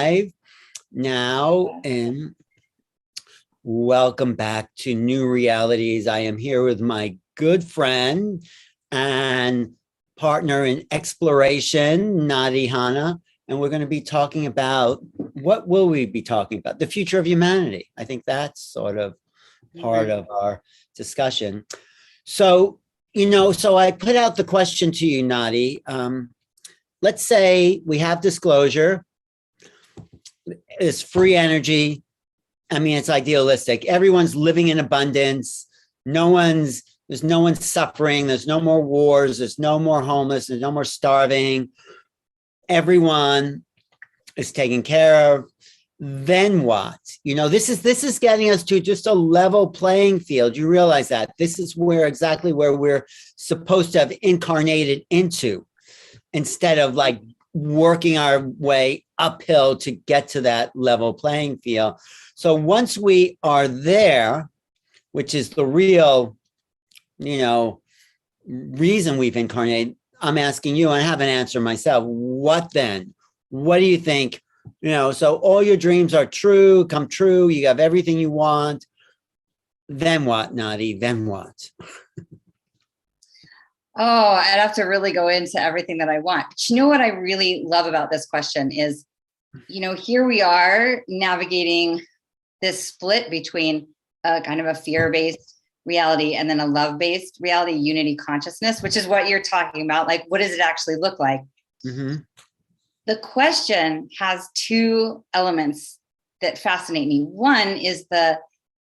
live now, and welcome back to New Realities. I am here with my good friend and partner in exploration, Nadi, Hana, and we're going to be talking about, what will we be talking about? The future of humanity. I think that's sort of part of our discussion. So, so I put out the question to you, Nadi. Let's say we have disclosure, it's free energy. I mean, it's idealistic. Everyone's living in abundance. There's no one suffering. There's no more wars. There's no more homeless. There's no more starving. Everyone is taken care of. Then what? This is getting us to just a level playing field. You realize that this is exactly where we're supposed to have incarnated into, instead of like working our way uphill to get to that level playing field. So once we are there, which is the real, reason we've incarnated, I'm asking you, and I have an answer myself. What then? What do you think? So all your dreams are come true. You have everything you want. Then what, Nadi? Then what? Oh, I'd have to really go into everything that I want. But what I really love about this question is, here we are navigating this split between a kind of a fear-based reality and then a love-based reality, unity consciousness, which is what you're talking about. Like, what does it actually look like? Mm-hmm. The question has two elements that fascinate me. One is the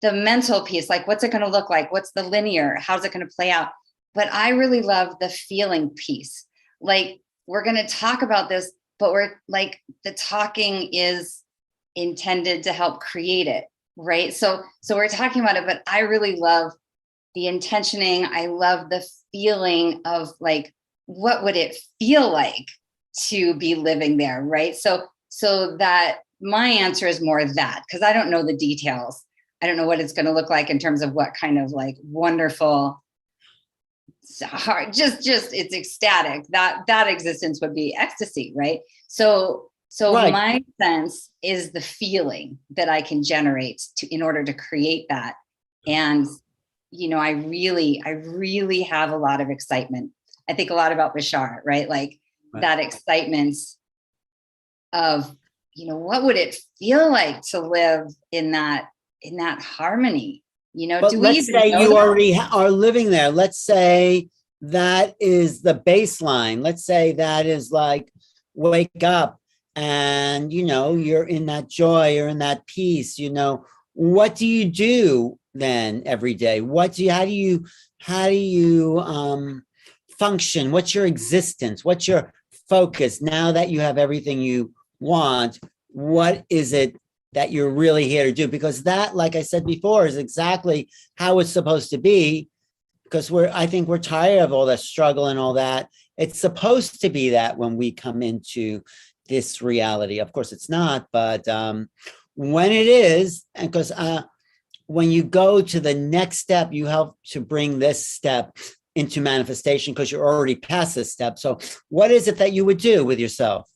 mental piece, like what's it going to look like? What's the linear? How's it going to play out? But I really love the feeling piece. Like, we're going to talk about this, but we're like, the talking is intended to help create it, right? So we're talking about it, but I really love the intentioning. I love the feeling of like, what would it feel like to be living there, right? So that my answer is more that, because I don't know the details. I don't know what it's going to look like in terms of what kind of like wonderful, hard, just it's ecstatic. That existence would be ecstasy, right? So right. My sense is the feeling that I can generate in order to create that. And I really have a lot of excitement. I think a lot about Bashar, right? Like right. That excitement of what would it feel like to live in that harmony? But let's say you already are living there. Let's say that is the baseline. Let's say that is like, wake up and, you're in that joy, you're in that peace, what do you do then every day? How do you function? What's your existence? What's your focus? Now that you have everything you want, what is it that you're really here to do? Because that, like I said before, is exactly how it's supposed to be, because I think we're tired of all that struggle and all that. It's supposed to be that when we come into this reality. Of course it's not, but when it is, and because when you go to the next step, you help to bring this step into manifestation, because you're already past this step. So what is it that you would do with yourself?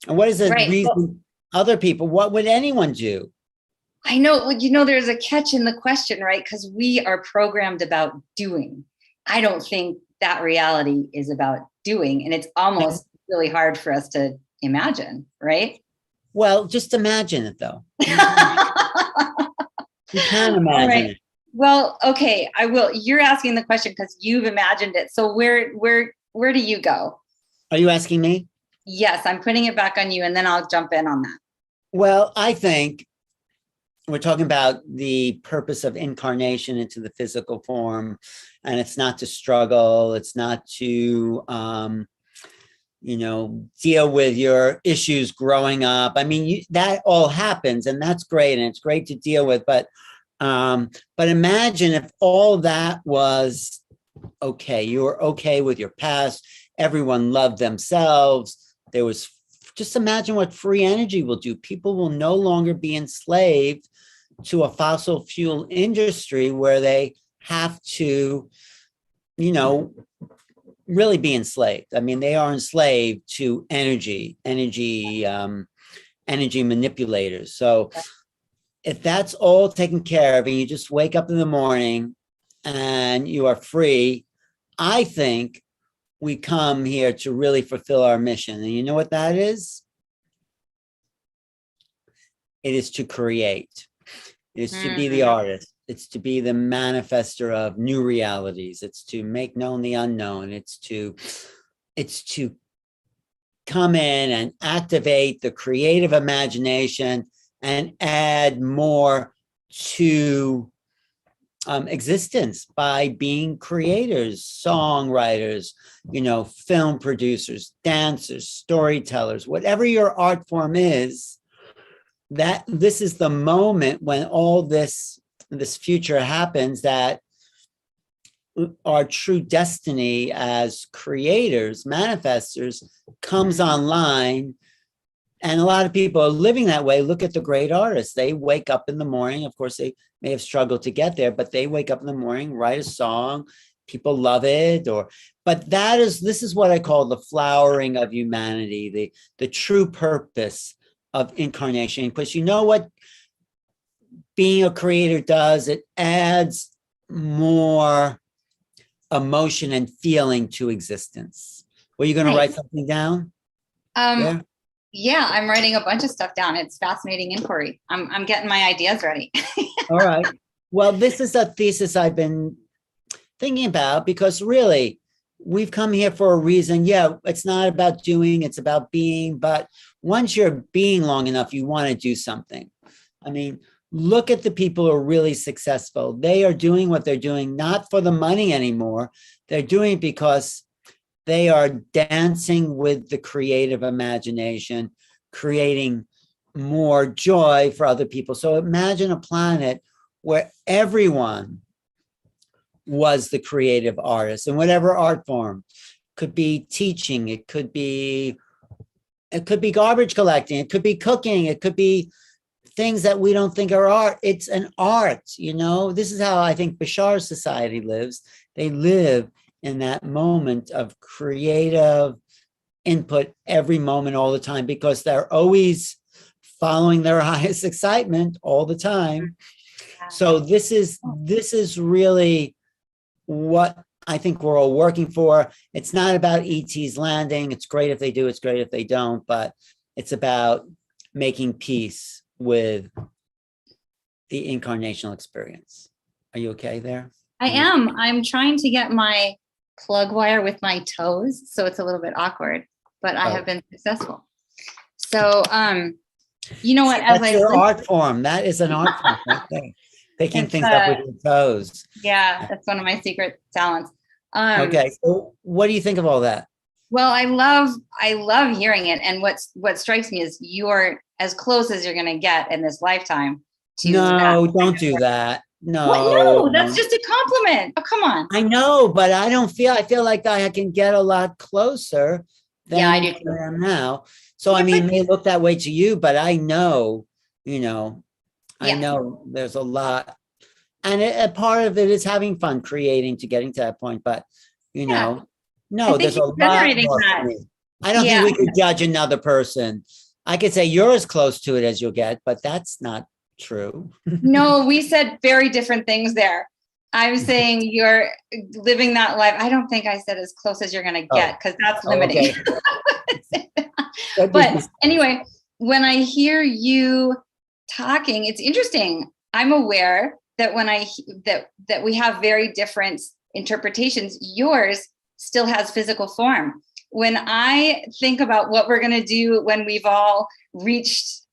And what is the reason other people, what would anyone do? I know, there's a catch in the question, right? Because we are programmed about doing. I don't think that reality is about doing. And it's almost really hard for us to imagine, right? Well, just imagine it though. You can imagine it. Well, okay, I will. You're asking the question because you've imagined it. So where do you go? Are you asking me? Yes, I'm putting it back on you, and then I'll jump in on that. Well, I think we're talking about the purpose of incarnation into the physical form, and it's not to struggle. It's not to, deal with your issues growing up. I mean, that all happens, and that's great, and it's great to deal with. But imagine if all that was okay. You were okay with your past. Everyone loved themselves. Just imagine what free energy will do. People will no longer be enslaved to a fossil fuel industry where they have to, really be enslaved. I mean, they are enslaved to energy, energy manipulators. So if that's all taken care of and you just wake up in the morning and you are free, I think we come here to really fulfill our mission. And you know what that is? It is to create. It is to be the artist. It's to be the manifester of new realities. It's to make known the unknown. It's to come in and activate the creative imagination and add more to existence by being creators, songwriters, film producers, dancers, storytellers, whatever your art form is, that this is the moment when all this future happens, that our true destiny as creators, manifestors, comes online. And a lot of people are living that way. Look at the great artists. They wake up in the morning. Of course, they may have struggled to get there, but they wake up in the morning, write a song. People love it. But this is what I call the flowering of humanity, the true purpose of incarnation. Because you know what being a creator does? It adds more emotion and feeling to existence. Were you going to write something down? Yeah, I'm writing a bunch of stuff down. It's fascinating inquiry. I'm getting my ideas ready. All right. Well, this is a thesis I've been thinking about, because really we've come here for a reason. Yeah, it's not about doing, it's about being. But once you're being long enough, you want to do something. I mean, look at the people who are really successful. They are doing what they're doing, not for the money anymore. They're doing it because they are dancing with the creative imagination, creating more joy for other people. So imagine a planet where everyone was the creative artist in whatever art form. Could be teaching, it could be garbage collecting, it could be cooking, it could be things that we don't think are art. It's an art, This is how I think Bashar's society lives. They live in that moment of creative input every moment, all the time, because they're always following their highest excitement all the time. So this is really what I think we're all working for. It's not about ET's landing. It's great if they do, it's great if they don't, but it's about making peace with the incarnational experience. Are you okay there? I am. I'm trying to get my plug wire with my toes, so it's a little bit awkward, but I have been successful. So, you know what? That's your art form. That is an art form right there. Picking things up with your toes. Yeah, that's one of my secret talents. Okay, so what do you think of all that? Well, I love hearing it, and what strikes me is you're as close as you're going to get in this lifetime to. No, don't do that. No, what? No, that's just a compliment. Oh, come on. I know, but I feel like I can get a lot closer than I do I am now. So I mean, it may look that way to you, but I know, I know there's a lot, and a part of it is having fun creating to getting to that point. But no, there's a lot more for me. I don't think we could judge another person. I could say you're as close to it as you'll get, but that's not true. No, we said very different things there. I'm saying you're living that life. I don't think I said as close as you're going to get, because that's limiting. Okay. But anyway, when I hear you talking, it's interesting. I'm aware that that we have very different interpretations. Yours still has physical form. When I think about what we're going to do when we've all reached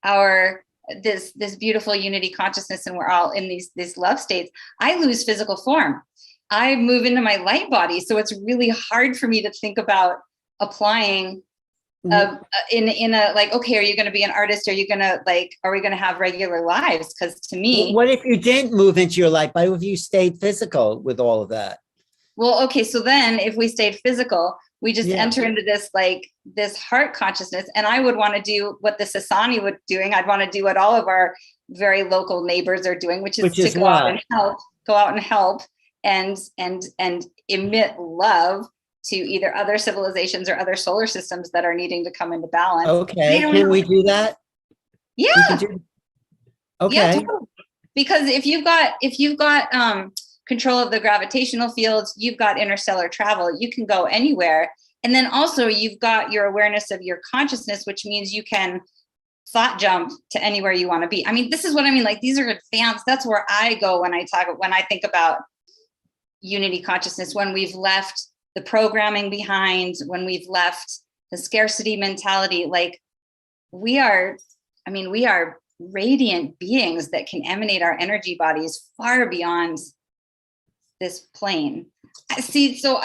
this beautiful unity consciousness and we're all in these love states, I lose physical form. I move into my light body. So it's really hard for me to think about applying in a like, okay, are you going to be an artist? Are we going to have regular lives? Because to me, what if you didn't move into your light body? What if you stayed physical with all of that? Well, okay. So then if we stayed physical, we just enter into this heart consciousness. And I would want to do what the Sasani was doing. I'd want to do what all of our very local neighbors are doing, which is to go out and help and emit love to either other civilizations or other solar systems that are needing to come into balance. Okay. Can we do that? We can Yeah. do. Yeah, Okay. totally. Because if you've got control of the gravitational fields, you've got interstellar travel, you can go anywhere. And then also you've got your awareness of your consciousness, which means you can thought jump to anywhere you want to be. I mean, this is what I mean. Like, these are advanced. That's where I go when I think about unity consciousness, when we've left the programming behind, when we've left the scarcity mentality. Like, we are radiant beings that can emanate our energy bodies far beyond this plane. See, so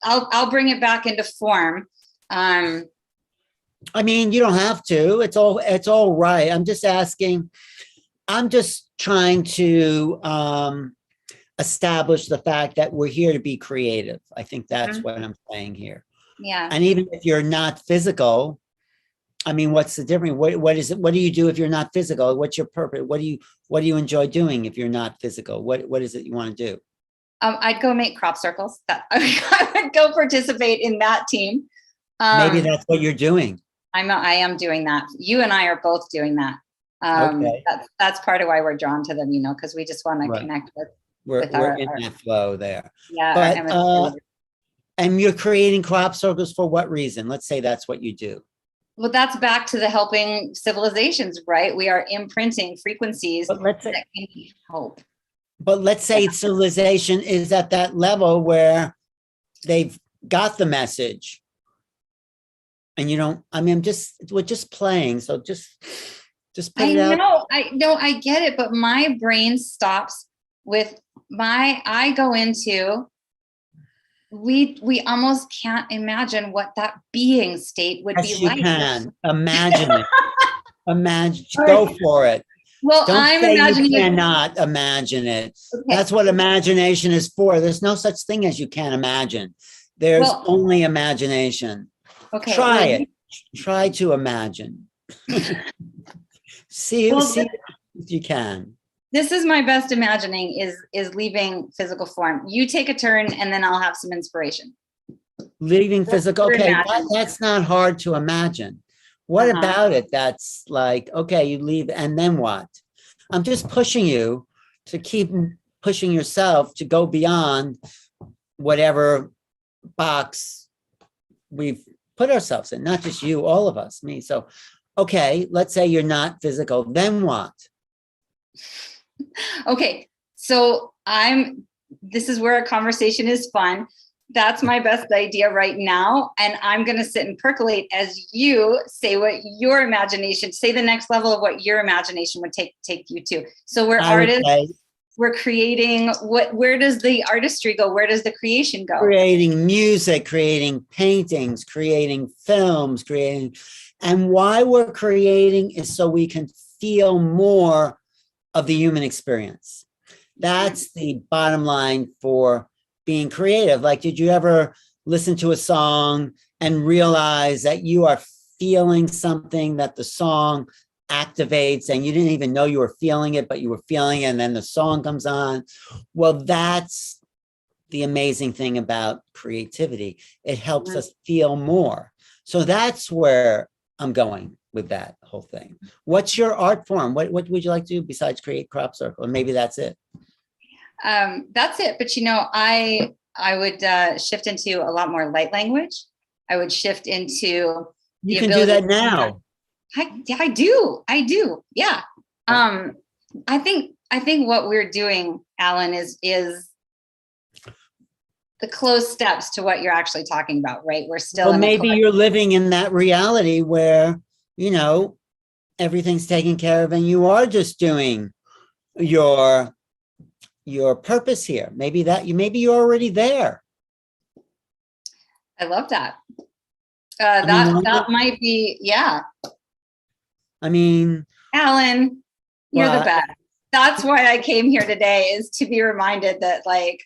I'll bring it back into form. I mean, you don't have to. It's all right. I'm just asking. I'm just trying to establish the fact that we're here to be creative. I think that's what I'm saying here. Yeah. And even if you're not physical, I mean, what's the difference? What is it? What do you do if you're not physical? What's your purpose? What do you enjoy doing if you're not physical? What is it you want to do? I'd go make crop circles. I would go participate in that team. Maybe that's what you're doing. I am doing that. You and I are both doing that. Okay. That's part of why we're drawn to them, because we just want to connect with. We're our in that flow there. Yeah. But, and you're creating crop circles for what reason? Let's say that's what you do. Well, that's back to the helping civilizations, right? We are imprinting frequencies that can help. But let's say civilization is at that level where they've got the message. And you don't, I mean, we're just playing. So just put it out. I get it. But my brain stops with I go into, we almost can't imagine what that being state would be like. You can imagine it. Imagine, go for it. Well, I'm imagining. You cannot imagine it. Okay. That's what imagination is for. There's no such thing as you can't imagine. There's only imagination. Okay. Try it. Try to imagine. see if you can. This is my best imagining is leaving physical form. You take a turn and then I'll have some inspiration. Leaving physical. Okay, that's not hard to imagine. What about it? That's like, okay, you leave and then what? I'm just pushing you to keep pushing yourself to go beyond whatever box we've put ourselves in, not just you, all of us, me. So, okay, let's say you're not physical, then what? Okay, so this is where a conversation is fun. That's my best idea right now. And I'm going to sit and percolate as you say what your imagination, say the next level of what your imagination would take you to. So we're artists, we're creating, where does the artistry go? Where does the creation go? Creating music, creating paintings, creating films, and why we're creating is so we can feel more of the human experience. That's the bottom line for being creative. Like, did you ever listen to a song and realize that you are feeling something that the song activates and you didn't even know you were feeling it, but you were feeling it, and then the song comes on? Well, that's the amazing thing about creativity. It helps us feel more. So that's where I'm going with that whole thing. What's your art form? What would you like to do besides create crop circle? And maybe that's it. That's it. But I would shift into a lot more light language. I would shift into. You can do that now. I do. Yeah. I think what we're doing, Alan, is the close steps to what you're actually talking about, right? We're still. Well, maybe you're living in that reality where, everything's taken care of and you are just doing your purpose here. Maybe you're already there. I love that. That might be, yeah. I mean, Alan, you're the best. That's why I came here today, is to be reminded that, like.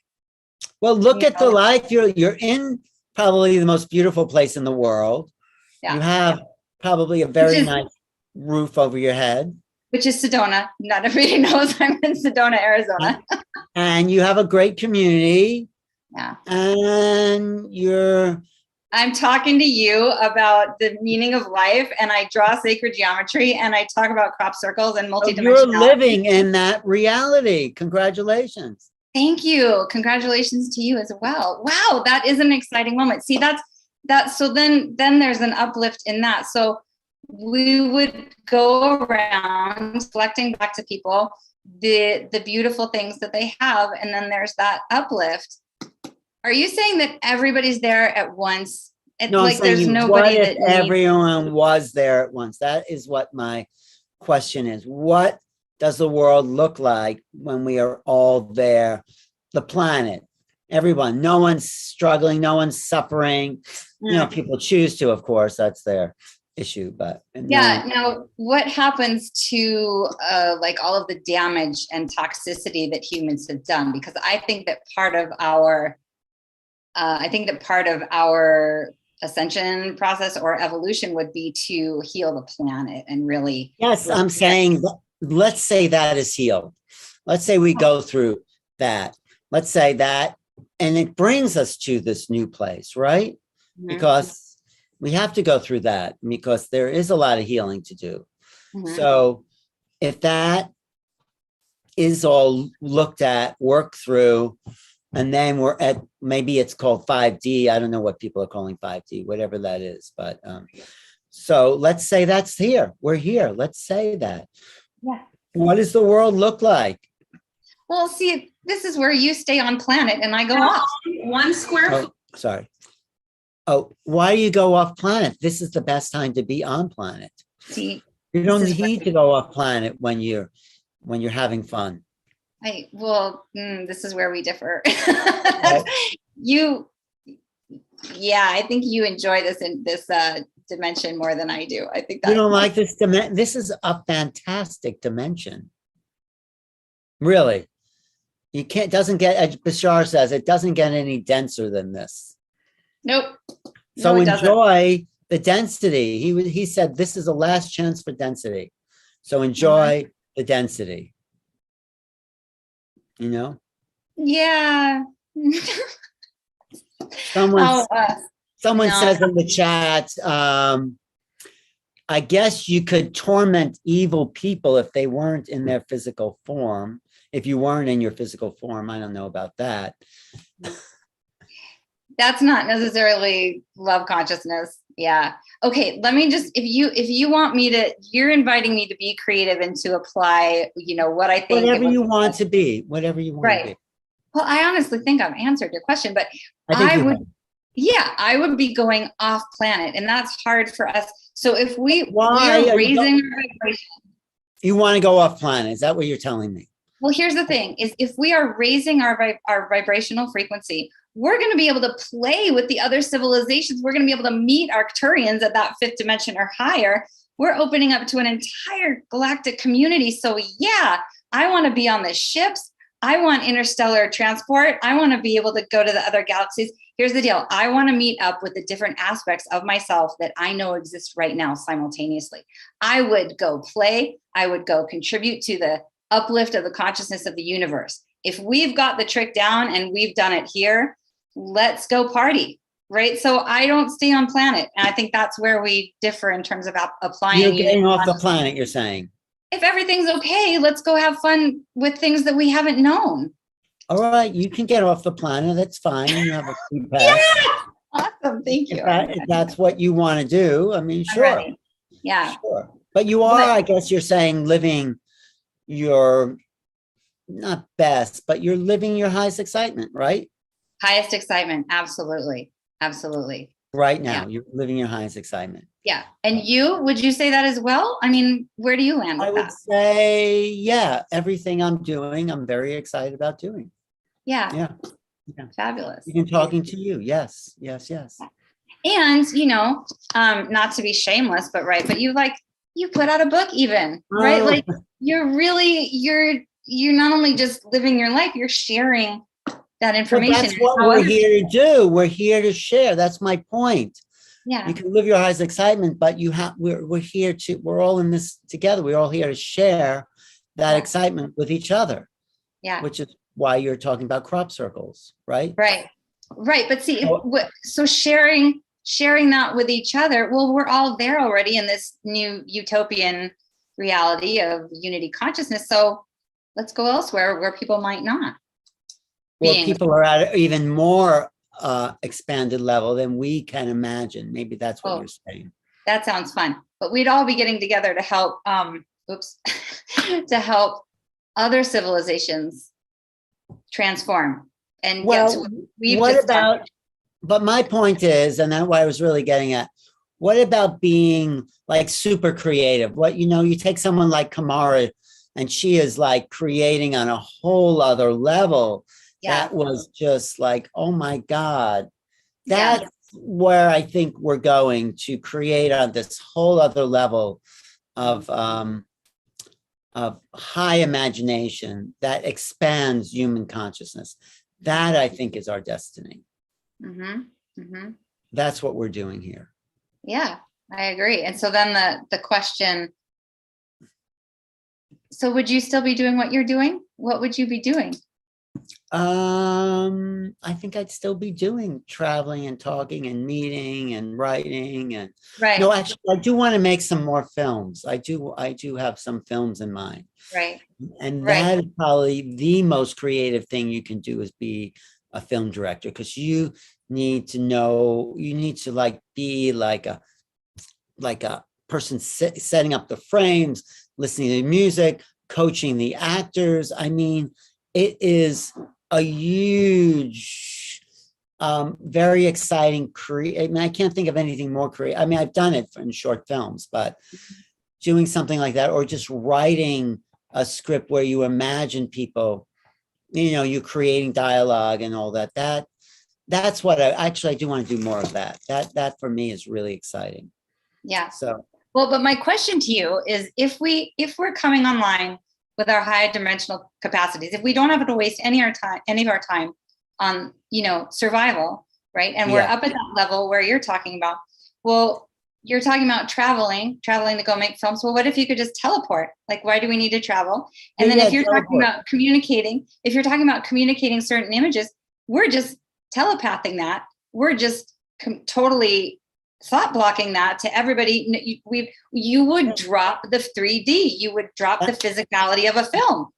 Well, look at the life. You're in probably the most beautiful place in the world. Yeah. You have probably a very nice roof over your head. Which is Sedona. Not everybody knows I'm in Sedona, Arizona. And you have a great community. Yeah. And you're I'm talking to you about the meaning of life, and I draw sacred geometry, and I talk about crop circles and So multidimensionality. you're living in that reality. Congratulations. Thank you. Congratulations to you as well. Wow, that is an exciting moment. See, that's so then there's an uplift in that. So we would go around collecting back to people the beautiful things that they have, and then there's that uplift. Are you saying that everybody's there at once? No, like there's nobody what if that everyone was there at once? That is what my question is. What does the world look like when we are all there? The planet, everyone, no one's struggling, no one's suffering. You know, people choose to, of course, that's their issue, but yeah. Now, what happens to like all of the damage and toxicity that humans have done? Because I think that part of our ascension process or evolution would be to heal the planet and really. Yes, I'm saying, let's say that is healed. Let's say we go through that. Let's say that, and it brings us to this new place, right? Mm-hmm. Because we have to go through that because there is a lot of healing to do. Mm-hmm. So if that is all looked at, worked through, and then we're at, maybe it's called 5D. I don't know what people are calling 5D, whatever that is. But so let's say that's here. We're here. Let's say that. Yeah. What does the world look like? Well, see, this is where you stay on planet and I go off. 1 square foot. Sorry. Oh, why do you go off planet? This is the best time to be on planet. See, you don't need to go off planet when you're having fun. This is where we differ. Right. I think you enjoy this in this dimension more than I do. I think that you don't like this dimension. This is a fantastic dimension. Really. You can't, doesn't get, as Bashar says, it doesn't get any denser than this. Nope. So enjoy the density. He said, this is the last chance for density. So enjoy the density. You know? Yeah. Someone says in the chat, I guess you could torment evil people if they weren't in their physical form. If you weren't in your physical form, I don't know about that. That's not necessarily love consciousness. Yeah. Okay. Let me just, if you want me to, you're inviting me to be creative and to apply, what I think. Whatever you want to be, whatever you want to be. Well, I honestly think I've answered your question, but I would be going off planet, and that's hard for us. So if we are raising our vibration. You want to go off planet. Is that what you're telling me? Well, here's the thing is if we are raising our vibrational frequency, we're going to be able to play with the other civilizations. We're going to be able to meet Arcturians at that 5th dimension or higher. We're opening up to an entire galactic community. So yeah, I want to be on the ships. I want interstellar transport. I want to be able to go to the other galaxies. Here's the deal. I want to meet up with the different aspects of myself that I know exist right now simultaneously. I would go play. I would go contribute to the uplift of the consciousness of the universe. If we've got the trick down and we've done it here, let's go party, right? So I don't stay on planet. And I think that's where we differ in terms of applying. You're getting off the planet, you're saying. If everything's okay, let's go have fun with things that we haven't known. All right, you can get off the planet. That's fine. You have a free pass. Yeah! Awesome, thank you. If that's what you want to do, I mean, sure. Yeah. Sure. But you are, I guess you're saying, living your, not best, but you're living your highest excitement, right? Highest excitement, absolutely. Absolutely. Right now, you're living your highest excitement. Yeah. And would you say that as well? I mean, where do you land with that? I would say, yeah, everything I'm doing, I'm very excited about doing. Yeah. Yeah. Fabulous. Even talking to you. Yes. And, not to be shameless, but you put out a book even, right? Like you're not only just living your life, you're sharing that information. But that's what we're here to do. We're here to share. That's my point. Yeah. You can live your highest excitement, but we're here to, we're all in this together. We're all here to share that excitement with each other. Yeah. Which is why you're talking about crop circles, right? Right. But see, so sharing sharing that with each other, well, we're all there already in this new utopian reality of unity consciousness. So let's go elsewhere where people might not. Well, people are at an even more expanded level than we can imagine. Maybe that's what you're saying. That sounds fun. But we'd all be getting together to help, to help other civilizations transform and get to what we've just done. But my point is, and that's what I was really getting at, what about being like super creative? What, you take someone like Kamara and she is like creating on a whole other level. Yeah. That was just like, oh my God. That's where I think we're going to create on this whole other level of high imagination that expands human consciousness. That I think is our destiny. That's what we're doing here. Yeah, I agree. And so then the question, so would you still be doing what you're doing? What would you be doing? I think I'd still be doing traveling and talking and meeting and writing and no, actually I do want to make some more films. I do have some films in mind. And that is probably the most creative thing you can do, is be a film director, because you need to like be like a person setting up the frames, listening to the music, coaching the actors. I mean, it is a huge, very exciting career. I mean, I can't think of anything more creative. I mean, I've done it in short films, but doing something like that, or just writing a script where you imagine people, you're creating dialogue and all that. That's what I do want to do more of that. That for me is really exciting. Yeah. So, well, but my question to you is, if we're coming online with our high dimensional capacities, if we don't have to waste any of our time on, survival, right? And we're up at that level where you're talking about, well, you're talking about traveling to go make films. Well, what if you could just teleport? Like, why do we need to travel? And then if you're talking about communicating certain images, we're just telepathing that. We're just totally thought blocking that to everybody. You would drop the 3D. You would drop the physicality of a film.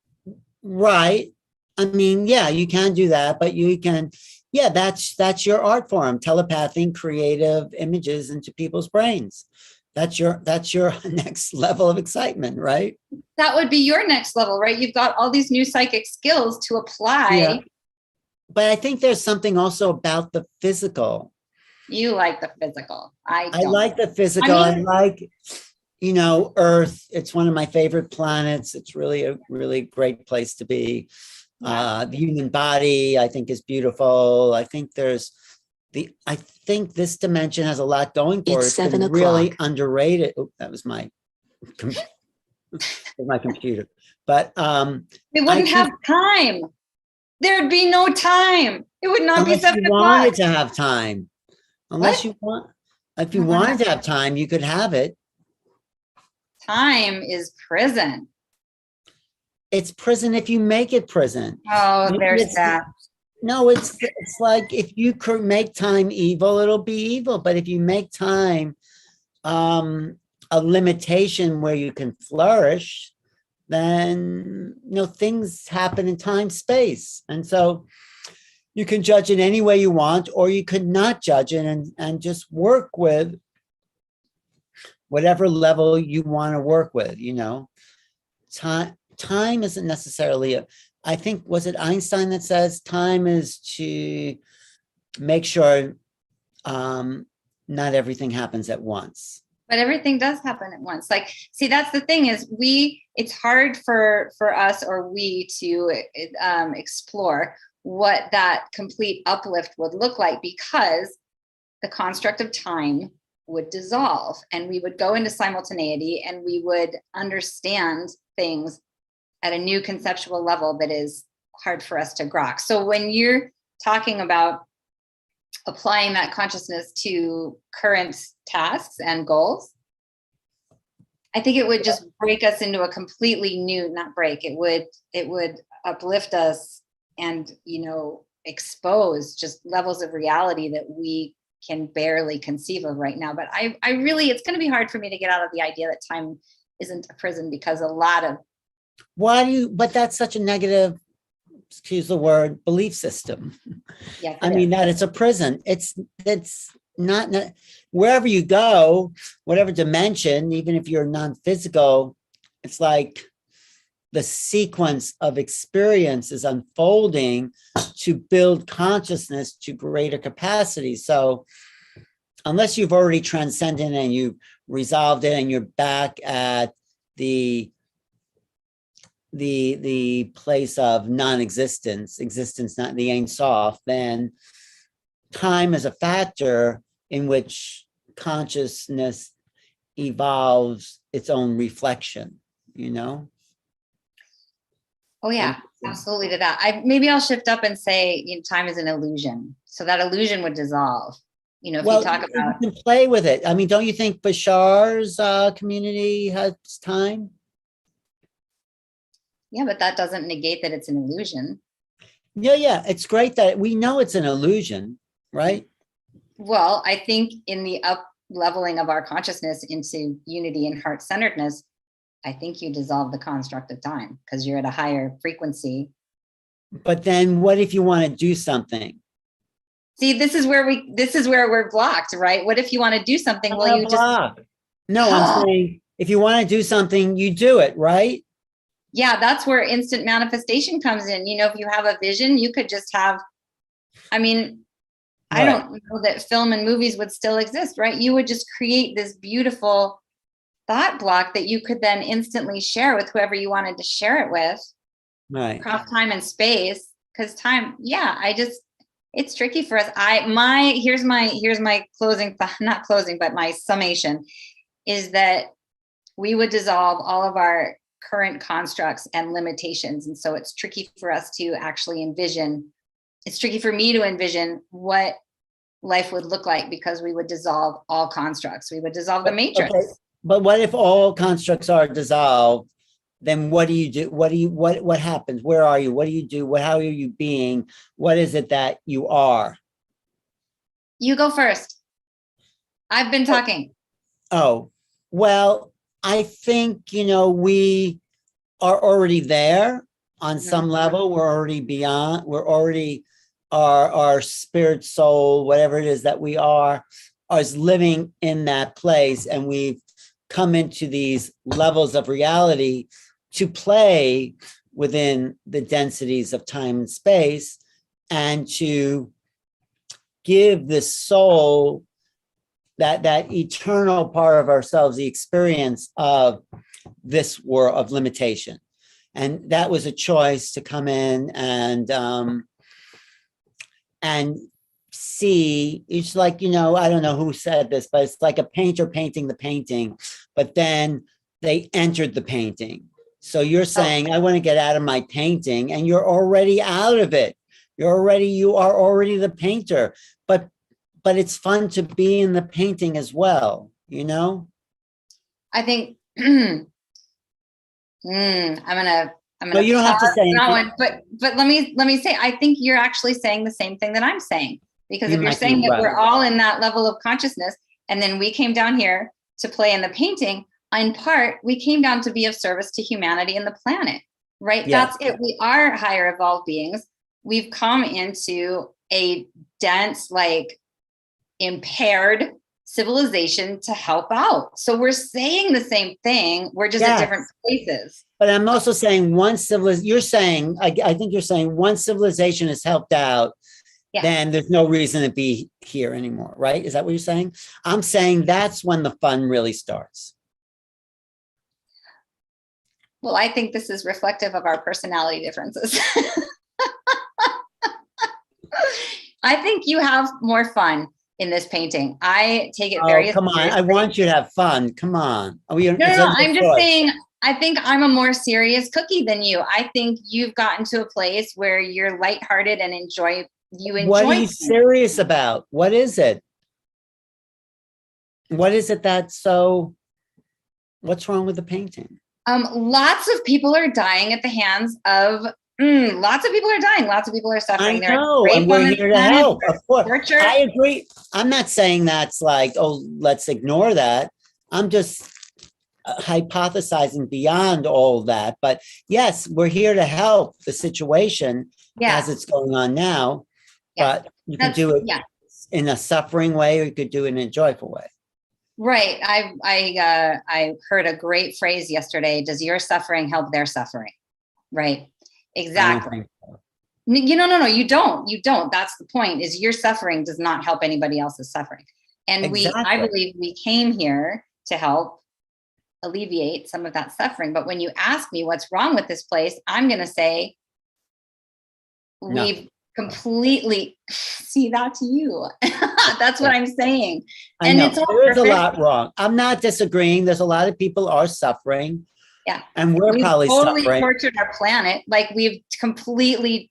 Right. I mean, yeah, you can do that, but you can, that's your art form, telepathing creative images into people's brains. That's your next level of excitement, right? That would be your next level, right? You've got all these new psychic skills to apply. Yeah. But I think there's something also about the physical. You like the physical. I like the physical. I like, Earth. It's one of my favorite planets. It's really a really great place to be. The human body, I think, is beautiful. I think this dimension has a lot going for it. It's 7 o'clock. Really underrated. Oh, that was my computer. But we wouldn't have time. There'd be no time. It would not be 7 o'clock. You wanted to have time. If you wanted to have time, you could have it. Time is prison. It's prison if you make it prison. Oh, there's that. No, it's like, if you could make time evil, it'll be evil. But if you make time a limitation where you can flourish, then things happen in time, space. And so you can judge it any way you want, or you could not judge it and just work with whatever level you want to work with. Time isn't necessarily I think, was it Einstein that says time is to make sure not everything happens at once. But everything does happen at once. Like, see, that's the thing, is it's hard for us, or we, to explore what that complete uplift would look like, because the construct of time would dissolve and we would go into simultaneity, and we would understand things at a new conceptual level that is hard for us to grok. So when you're talking about applying that consciousness to current tasks and goals, I think it would just break us into a completely new, not break, it would uplift us and, expose just levels of reality that we can barely conceive of right now. But I really, it's going to be hard for me to get out of the idea that time isn't a prison, because a lot of. But that's such a negative, excuse the word, belief system. Yeah, I mean, that it's a prison. It's not, wherever you go, whatever dimension, even if you're non-physical, it's like the sequence of experience is unfolding to build consciousness to greater capacity. So unless you've already transcended and you've resolved it and you're back at the place of non-existence, existence, not the Ein Sof, then time is a factor in which consciousness evolves its own reflection, you know? Oh yeah, absolutely to that. Maybe I'll shift up and say, you know, time is an illusion. So that illusion would dissolve. You know, if you talk about, you can play with it. I mean, don't you think Bashar's community has time? Yeah, but that doesn't negate that it's an illusion. Yeah. It's great that we know it's an illusion, right? Well, I think in the up leveling of our consciousness into unity and heart-centeredness, I think you dissolve the construct of time because you're at a higher frequency. But then what if you want to do something? See, this is where we're blocked, right? What if you want to do something? Well, you just. No, I'm saying if you want to do something, you do it, right? Yeah, that's where instant manifestation comes in. You know, if you have a vision, you could just have, I mean, Right. I don't know that film and movies would still exist, right? You would just create this beautiful thought block that you could then instantly share with whoever you wanted to share it with. Right. Across time and space. Because time, yeah, it's tricky for us. Here's my closing thought, not closing, but my summation is that we would dissolve all of our current constructs and limitations. And so it's tricky for us to actually envision. It's tricky for me to envision what life would look like, because we would dissolve all constructs. We would dissolve the matrix. Okay. But what if all constructs are dissolved? Then what do you do? What happens? Where are you? What do you do? How are you being? What is it that you are? You go first. I've been talking. Oh, well, I think, you know, we are already there on some level. We're already beyond, we're already our spirit, soul, whatever it is that we are is living in that place. And we've come into these levels of reality to play within the densities of time and space, and to give the soul that eternal part of ourselves the experience of this world of limitation. And that was a choice to come in and see. It's like, you know, I don't know who said this, but it's like a painter painting the painting, but then they entered the painting. So you're saying, I want to get out of my painting, and you're already out of it. You are already the painter, but it's fun to be in the painting as well, you know? I think I'm gonna No, you don't have to say that one, but let me say, I think you're actually saying the same thing that I'm saying, because if you're saying that we're all in that level of consciousness, and then we came down here to play in the painting, in part, we came down to be of service to humanity and the planet, right? Yes. That's it. We are higher evolved beings. We've come into a dense, like, impaired civilization to help out. So we're saying the same thing. We're just at different places. But I'm also saying you're saying, I think you're saying once civilization is helped out, then there's no reason to be here anymore, right? Is that what you're saying? I'm saying that's when the fun really starts. Well, I think this is reflective of our personality differences. I think you have more fun in this painting. I take it very come on. I want you to have fun. Come on. No, I'm just saying, I think I'm a more serious cookie than you. I think you've gotten to a place where you're lighthearted and enjoy. What are you serious about? What is it? What is it that's so, what's wrong with the painting? Lots of people are dying at the hands of Lots of people are dying. Lots of people are I suffering. There's know, rape and we're on this here to planet, help. there's Of course, torture. I agree. I'm not saying that's like, oh, let's ignore that. I'm just hypothesizing beyond all that. But yes, we're here to help the situation as Yeah, it's going on now. yeah. But you can do it Yeah. in a suffering way, or you could do it in a joyful way. Right. I heard a great phrase yesterday. Does your suffering help their suffering? Right. Exactly. No, you don't. That's the point, is your suffering does not help anybody else's suffering. And I believe we came here to help alleviate some of that suffering. But when you ask me what's wrong with this place, I'm going to say, we've completely, see, that's you. That's what I'm saying. And it's all there's a lot wrong. I'm not disagreeing. There's a lot of people are suffering. Yeah. And we've probably totally suffering. Tortured our planet. Like, we've completely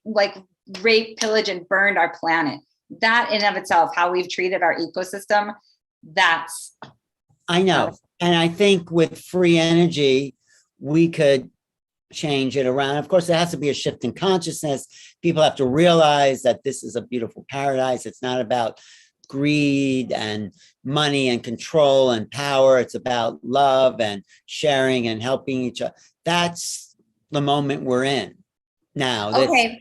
raped, pillaged, and burned our planet. That in of itself, how we've treated our ecosystem, that's. I know. And I think with free energy, we could change it around. Of course, there has to be a shift in consciousness. People have to realize that this is a beautiful paradise. It's not about greed and money and control and power. It's about love and sharing and helping each other. That's the moment we're in now. This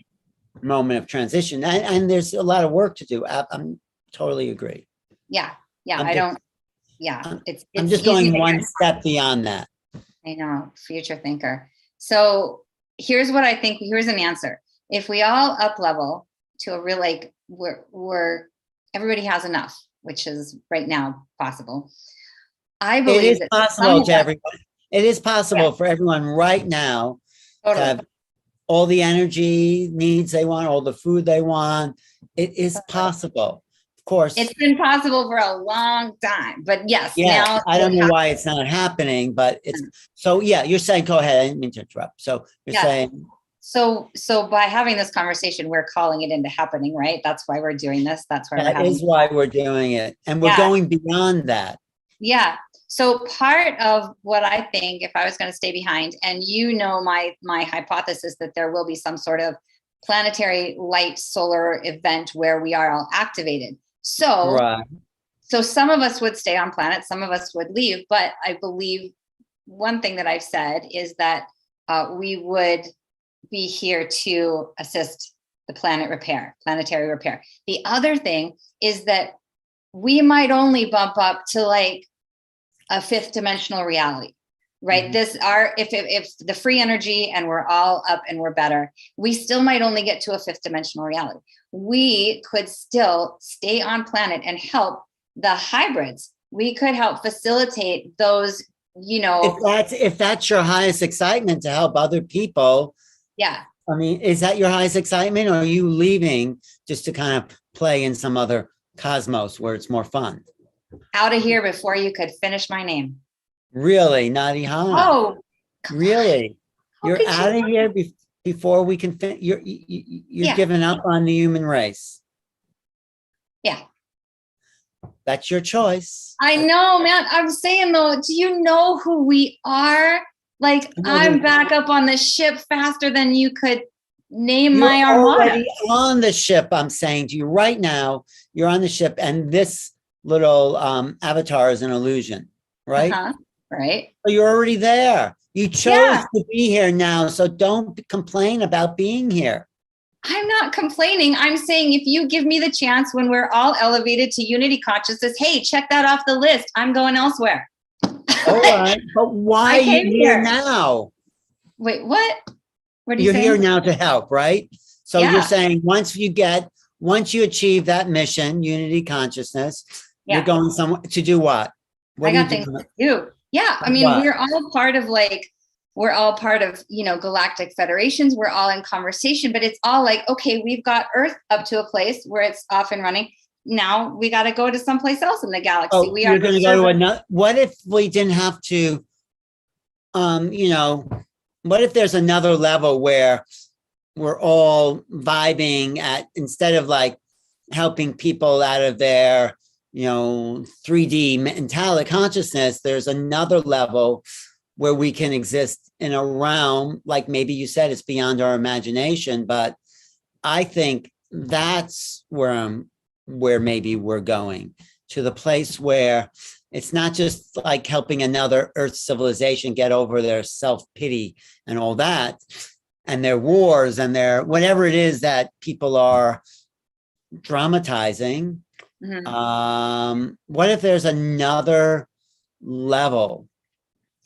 moment of transition. And there's a lot of work to do. I'm totally agree. Yeah. I'm just going one step beyond that. I know, future thinker. So here's what I think. Here's an answer. If we all up level to a real, like, we're everybody has enough, which is right now possible. I believe it is possible to everyone. It is possible for everyone right now to have all the energy needs they want, all the food they want. It is possible. Of course, it's been possible for a long time, but yes, now I don't know why it's not happening, but it's so. Yeah, you're saying, go ahead. I didn't mean to interrupt. So you're saying. So by having this conversation, we're calling it into happening, right? That's why we're doing this. That's why that is why we're doing it, and we're going beyond that. Yeah. So part of what I think, if I was going to stay behind, and my hypothesis that there will be some sort of planetary light solar event where we are all activated. So some of us would stay on planet, some of us would leave. But I believe one thing that I've said is that we would be here to assist the planetary repair. The other thing is that we might only bump up to like a fifth dimensional reality, right? If the free energy and we're all up and we're better, we still might only get to a fifth dimensional reality. We could still stay on planet and help the hybrids. We could help facilitate those, if that's your highest excitement, to help other people. Yeah. I mean, is that your highest excitement, or are you leaving just to kind of play in some other cosmos where it's more fun? Out of here before you could finish my name. Really, Nadi Hana? Oh, really? You're out of here before we can finish. You're giving up on the human race. Yeah. That's your choice. I know, man. I'm saying though, do you know who we are? Like, I'm back up on the ship faster than you could name my armada. Already on the ship, I'm saying to you right now, you're on the ship, and this little avatar is an illusion, right? Right. So you're already there. You chose to be here now, so don't complain about being here. I'm not complaining. I'm saying, if you give me the chance when we're all elevated to unity consciousness, hey, check that off the list. I'm going elsewhere. All right, but why are you here now? Wait, what? What are you You're saying? here now to help, right? So you're saying once you achieve that mission, unity consciousness, you're going somewhere to do what? I got things to do. Yeah, I mean, we're all part of galactic federations. We're all in conversation, but it's all like, okay, we've got Earth up to a place where it's off and running. Now we got to go to someplace else in the galaxy. Oh, you're going to go to another. What if we didn't have to? What if there's another level where we're all vibing at, instead of like helping people out of their 3D metallic consciousness, there's another level where we can exist in a realm, like maybe you said, it's beyond our imagination, but I think that's where maybe we're going, to the place where it's not just like helping another Earth civilization get over their self-pity and all that, and their wars and their whatever it is that people are dramatizing. What if there's another level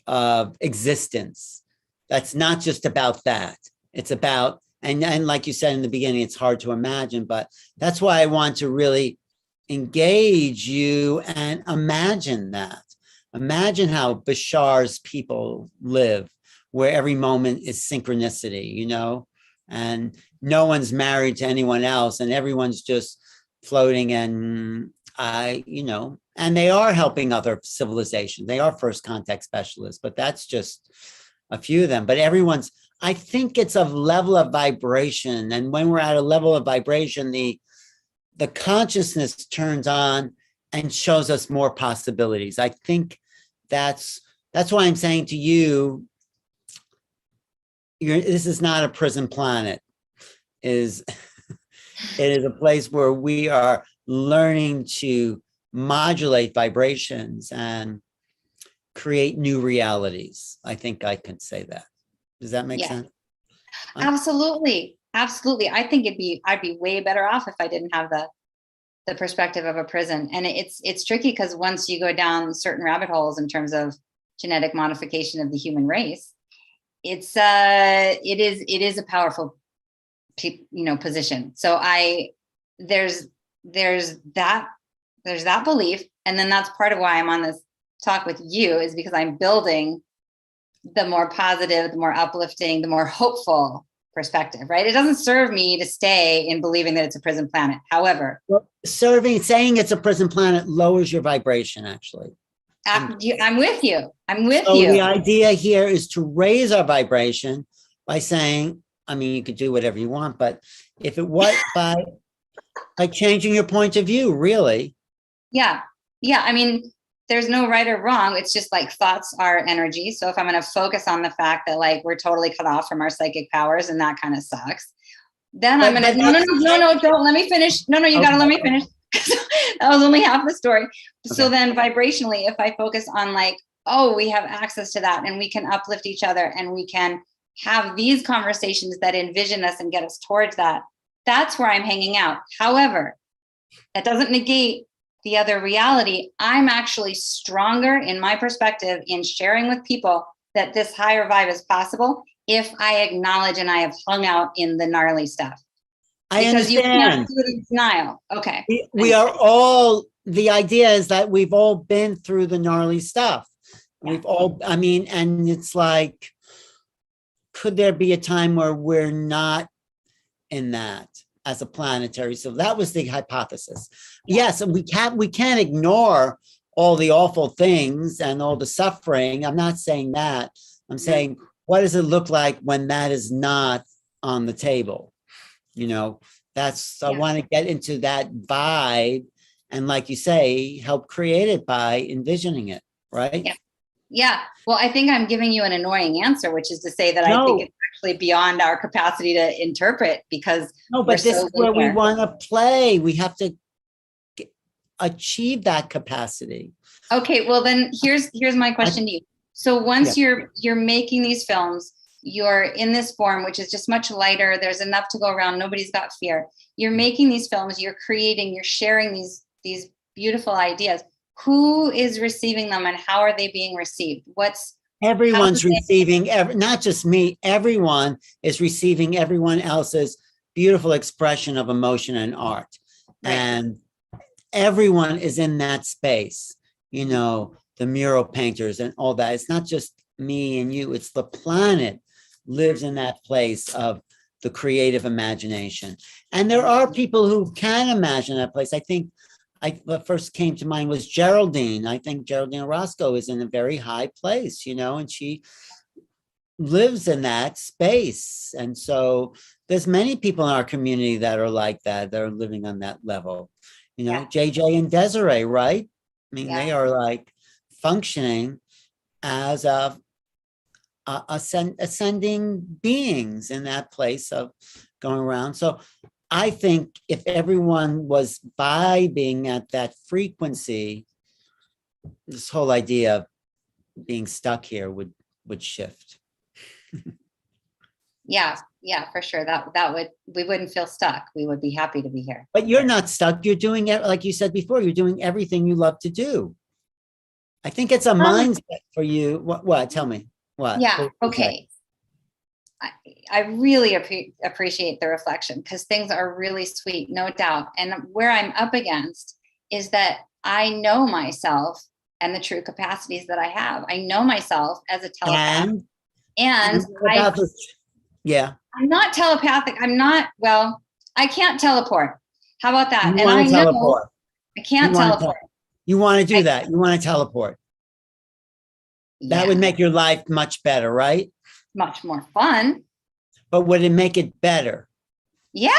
of existence that's not just about that? It's about, and like you said in the beginning, it's hard to imagine, but that's why I want to really engage you and imagine that. Imagine how Bashar's people live, where every moment is synchronicity, you know, and no one's married to anyone else, and everyone's just floating. And you know, and they are helping other civilizations. They are first contact specialists, but that's just a few of them. But everyone's, I think it's a level of vibration. And when we're at a level of vibration, the consciousness turns on and shows us more possibilities. I think that's why I'm saying to you, this is not a prison planet. It is a place where we are learning to modulate vibrations and create new realities. I think I can say that. Does that make sense? Absolutely. Absolutely. I think I'd be way better off if I didn't have the perspective of a prison. And it's tricky because once you go down certain rabbit holes in terms of genetic modification of the human race, it is a powerful, position. So there's that belief. And then that's part of why I'm on this talk with you, is because I'm building the more positive, the more uplifting, the more hopeful perspective, right? It doesn't serve me to stay in believing that it's a prison planet. However, saying it's a prison planet lowers your vibration, actually. I'm with you. So the idea here is to raise our vibration by saying, I mean, you could do whatever you want, but if it was by changing your point of view, really. Yeah. I mean, there's no right or wrong. It's just like thoughts are energy. So if I'm going to focus on the fact that like we're totally cut off from our psychic powers and that kind of sucks, then I'm going to, no, don't let me finish. No, you got to let me finish. That was only half the story. Okay. So then vibrationally, if I focus on like, oh, we have access to that and we can uplift each other and we can have these conversations that envision us and get us towards that, that's where I'm hanging out. However, that doesn't negate the other reality. I'm actually stronger in my perspective in sharing with people that this higher vibe is possible if I acknowledge and I have hung out in the gnarly stuff. Because you can't do it in denial. Okay. We are all, the idea is that we've all been through the gnarly stuff. Yeah. We've all, I mean, and it's like, could there be a time where we're not in that as a planetary? So that was the hypothesis. Yes, and we can't ignore all the awful things and all the suffering. I'm not saying that. I'm saying, what does it look like when that is not on the table? You know, I want to get into that vibe. And like you say, help create it by envisioning it, right? Yeah. Well, I think I'm giving you an annoying answer, which is to say that I think it's actually beyond our capacity to interpret, because but this is where we want to play. We have to achieve that capacity. Okay. Well, then here's my question to you. So once you're making these films, you're in this form, which is just much lighter. There's enough to go around. Nobody's got fear. You're making these films, you're creating, you're sharing these beautiful ideas. Who is receiving them and how are they being received? Everyone's receiving, not just me, everyone is receiving everyone else's beautiful expression of emotion and art. Right. And everyone is in that space, the mural painters and all that. It's not just me and you, it's the planet lives in that place of the creative imagination. And there are people who can imagine that place. I think what first came to mind was Geraldine. I think Geraldine Orozco is in a very high place, and she lives in that space. And so there's many people in our community that are like that are living on that level. JJ and Desiree, right? I mean, they are like functioning as a ascending beings in that place of going around. So I think if everyone was vibing at that frequency, this whole idea of being stuck here would shift. Yeah, for sure. We wouldn't feel stuck. We would be happy to be here. But you're not stuck. You're doing it, like you said before, you're doing everything you love to do. I think it's a mindset for you. What? Tell me. What? Yeah, okay. I really appreciate the reflection, because things are really sweet, no doubt. And where I'm up against is that I know myself and the true capacities that I have. I know myself as a telepath. And yeah. I'm not telepathic. I can't teleport. How about that? You want to teleport. I can't teleport. You want to do that. You want to teleport. That would make your life much better, right? Much more fun. But would it make it better? Yeah.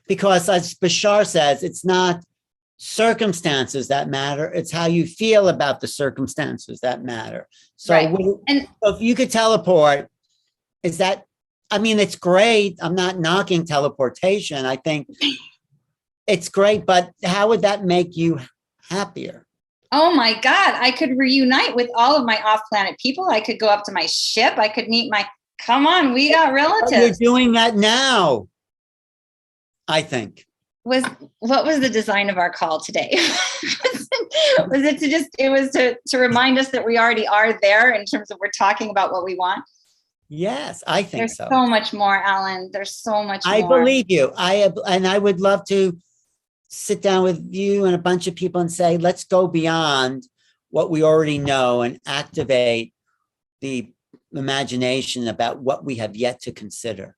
Because as Bashar says, it's not circumstances that matter. It's how you feel about the circumstances that matter. So, so if you could teleport, it's great. I'm not knocking teleportation. I think it's great, but how would that make you happier? Oh my God, I could reunite with all of my off-planet people. I could go up to my ship. I could meet come on, we got relatives. But you're doing that now, I think. What was the design of our call today? Was it to remind us that we already are there in terms of we're talking about what we want? Yes, I think There's so. So much more, Alan. There's so much more. I believe you. And I would love to sit down with you and a bunch of people and say, let's go beyond what we already know and activate the imagination about what we have yet to consider.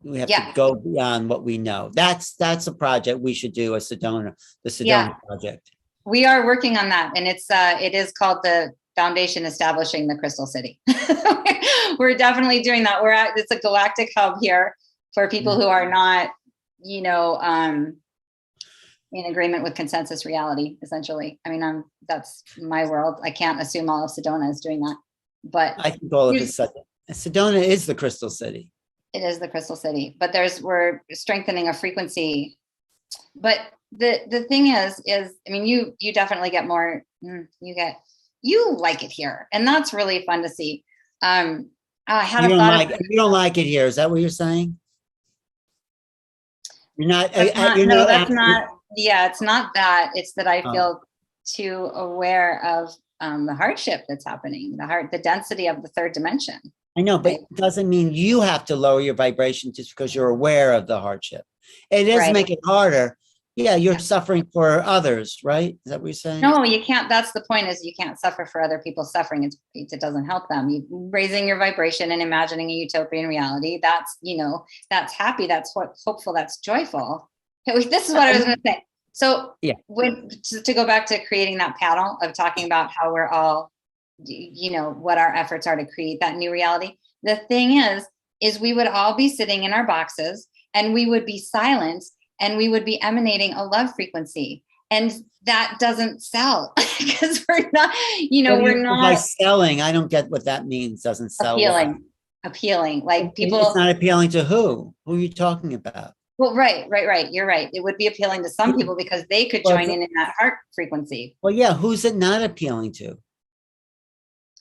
We have to go beyond what we know. That's a project we should do, the Sedona project. We are working on that. And it is called the Foundation Establishing the Crystal City. We're definitely doing that. It's a galactic hub here for people who are not, in agreement with consensus reality, essentially. I mean, that's my world. I can't assume all of Sedona is doing that, but I think all of Sedona is the Crystal City. It is the Crystal City, but we're strengthening a frequency. But the thing is, I mean, you definitely get more, you like it here. And that's really fun to see. I had you don't like it here. Is that what you're saying? You're not, that's not, it's not that. It's that I feel too aware of the hardship that's happening, the density of the third dimension. I know, but it doesn't mean you have to lower your vibration just because you're aware of the hardship. It is make it harder. Yeah, you're suffering for others, right? Is that what you're saying? No, you can't. That's the point, is you can't suffer for other people's suffering. It doesn't help them. You raising your vibration and imagining a utopian reality. That's, that's happy. That's hopeful. That's joyful. This is what I was going to say. So to go back to creating that panel of talking about how we're all, what our efforts are to create that new reality. The thing is we would all be sitting in our boxes and we would be silent and we would be emanating a love frequency. And that doesn't sell because we're not, we're not by selling. I don't get what that means. Doesn't sell. Appealing. Like people. It's not appealing to who? Who are you talking about? Well, right. You're right. It would be appealing to some people because they could join in that heart frequency. Well, yeah. Who's it not appealing to?